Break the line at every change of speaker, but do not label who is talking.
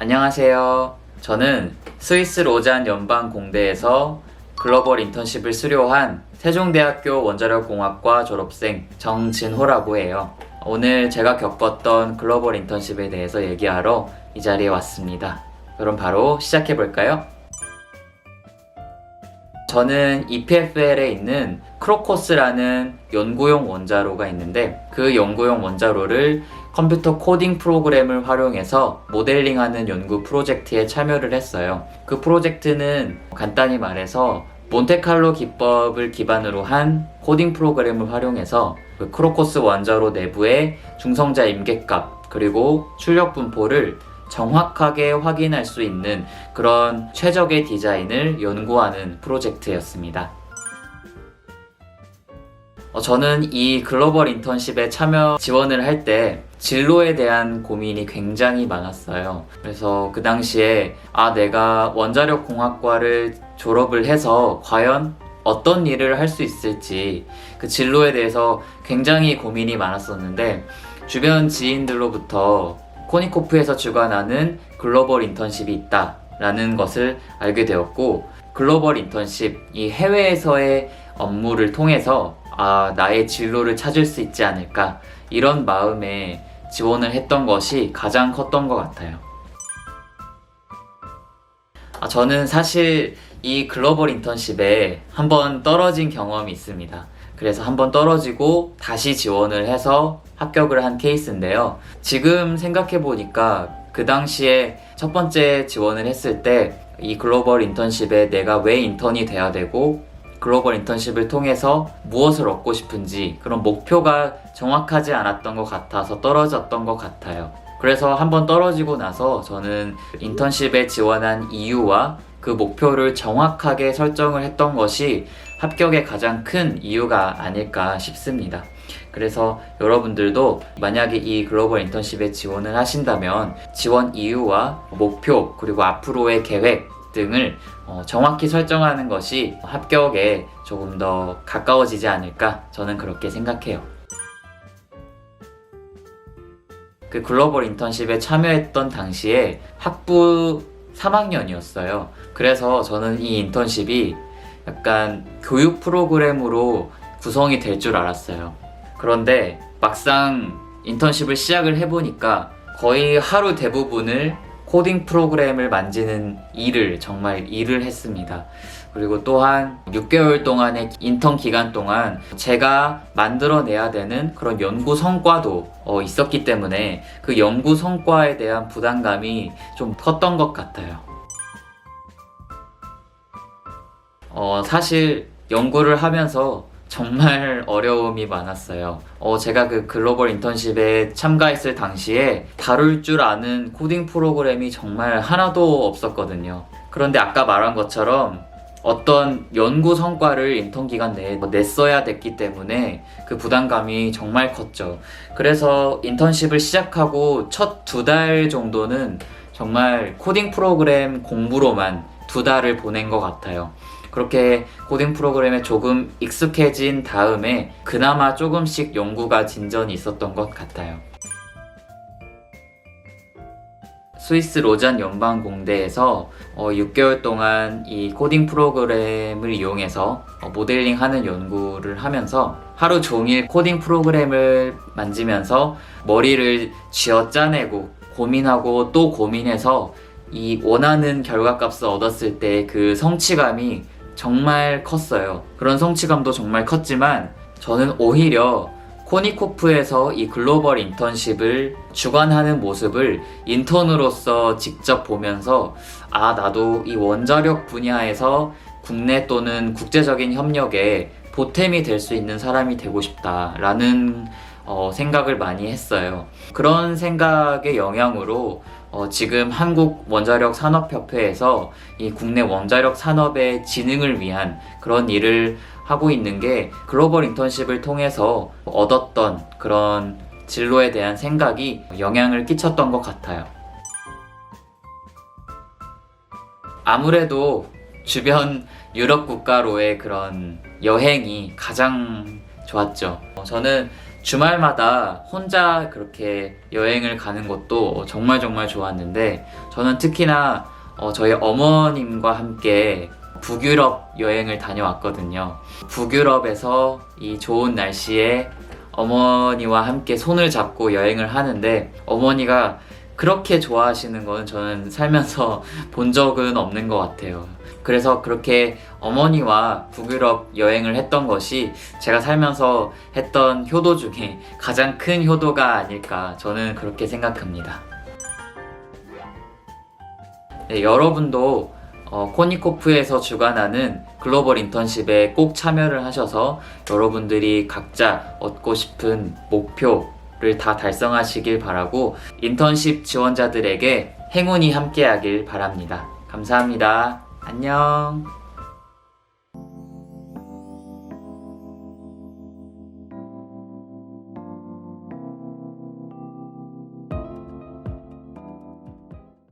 안녕하세요. 저는 스위스 로잔 연방공대에서 글로벌 인턴십을 수료한 세종대학교 원자력공학과 졸업생 정진호라고 해요. 오늘 제가 겪었던 글로벌 인턴십에 대해서 얘기하러 이 자리에 왔습니다. 그럼 바로 시작해볼까요? 저는 EPFL에 있는 크로코스라는 연구용 원자로가 있는데, 그 연구용 원자로를 컴퓨터 코딩 프로그램을 활용해서 모델링하는 연구 프로젝트에 참여를 했어요. 그 프로젝트는 간단히 말해서 몬테칼로 기법을 기반으로 한 코딩 프로그램을 활용해서 그 크로코스 원자로 내부의 중성자 임계값 그리고 출력 분포를 정확하게 확인할 수 있는 그런 최적의 디자인을 연구하는 프로젝트였습니다. 저는 이 글로벌 인턴십에 참여 지원을 할 때 진로에 대한 고민이 굉장히 많았어요. 그래서 그 당시에 내가 원자력 공학과를 졸업을 해서 과연 어떤 일을 할 수 있을지 그 진로에 대해서 굉장히 고민이 많았었는데, 주변 지인들로부터 코니코프에서 주관하는 글로벌 인턴십이 있다라는 것을 알게 되었고, 글로벌 인턴십, 이 해외에서의 업무를 통해서 나의 진로를 찾을 수 있지 않을까, 이런 마음에 지원을 했던 것이 가장 컸던 것 같아요. 저는 사실 이 글로벌 인턴십에 한번 떨어진 경험이 있습니다. 그래서 한번 떨어지고 다시 지원을 해서 합격을 한 케이스인데요. 지금 생각해보니까 그 당시에 첫 번째 지원을 했을 때 이 글로벌 인턴십에 내가 왜 인턴이 돼야 되고 글로벌 인턴십을 통해서 무엇을 얻고 싶은지 그런 목표가 정확하지 않았던 것 같아서 떨어졌던 것 같아요. 그래서 한번 떨어지고 나서 저는 인턴십에 지원한 이유와 그 목표를 정확하게 설정을 했던 것이 합격의 가장 큰 이유가 아닐까 싶습니다. 그래서 여러분들도 만약에 이 글로벌 인턴십에 지원을 하신다면 지원 이유와 목표 그리고 앞으로의 계획 등을 정확히 설정하는 것이 합격에 조금 더 가까워지지 않을까, 저는 그렇게 생각해요. 그 글로벌 인턴십에 참여했던 당시에 학부 3학년이었어요. 그래서 저는 이 인턴십이 약간 교육 프로그램으로 구성이 될 줄 알았어요. 그런데 막상 인턴십을 시작을 해보니까 거의 하루 대부분을 코딩 프로그램을 만지는 정말 일을 했습니다. 그리고 또한 6개월 동안의 인턴 기간 동안 제가 만들어내야 되는 그런 연구 성과도 있었기 때문에 그 연구 성과에 대한 부담감이 좀 컸던 것 같아요. 사실 연구를 하면서 정말 어려움이 많았어요. 제가 그 글로벌 인턴십에 참가했을 당시에 다룰 줄 아는 코딩 프로그램이 정말 하나도 없었거든요. 그런데 아까 말한 것처럼 어떤 연구 성과를 인턴 기간 내에 냈어야 됐기 때문에 그 부담감이 정말 컸죠. 그래서 인턴십을 시작하고 첫 2달 정도는 정말 코딩 프로그램 공부로만 2달을 보낸 것 같아요. 그렇게 코딩 프로그램에 조금 익숙해진 다음에 그나마 조금씩 연구가 진전이 있었던 것 같아요. 스위스 로잔 연방공대에서 6개월 동안 이 코딩 프로그램을 이용해서 모델링하는 연구를 하면서 하루 종일 코딩 프로그램을 만지면서 머리를 쥐어 짜내고 고민하고 또 고민해서 이 원하는 결과값을 얻었을 때 그 성취감이 정말 컸어요. 그런 성취감도 정말 컸지만 저는 오히려 코니코프에서 이 글로벌 인턴십을 주관하는 모습을 인턴으로서 직접 보면서 나도 이 원자력 분야에서 국내 또는 국제적인 협력에 보탬이 될 수 있는 사람이 되고 싶다라는 생각을 많이 했어요. 그런 생각의 영향으로 지금 한국원자력산업협회에서 이 국내 원자력 산업의 진흥을 위한 그런 일을 하고 있는 게 글로벌 인턴십을 통해서 얻었던 그런 진로에 대한 생각이 영향을 끼쳤던 것 같아요. 아무래도 주변 유럽 국가로의 그런 여행이 가장 좋았죠. 저는 주말마다 혼자 그렇게 여행을 가는 것도 정말 좋았는데, 저는 특히나 저희 어머님과 함께 북유럽 여행을 다녀왔거든요. 북유럽에서 이 좋은 날씨에 어머니와 함께 손을 잡고 여행을 하는데, 어머니가 그렇게 좋아하시는 거는 저는 살면서 본 적은 없는 것 같아요. 그래서 그렇게 어머니와 북유럽 여행을 했던 것이 제가 살면서 했던 효도 중에 가장 큰 효도가 아닐까, 저는 그렇게 생각합니다. 네, 여러분도 코니코프에서 주관하는 글로벌 인턴십에 꼭 참여를 하셔서 여러분들이 각자 얻고 싶은 목표를 다 달성하시길 바라고, 인턴십 지원자들에게 행운이 함께하길 바랍니다. 감사합니다. 안녕.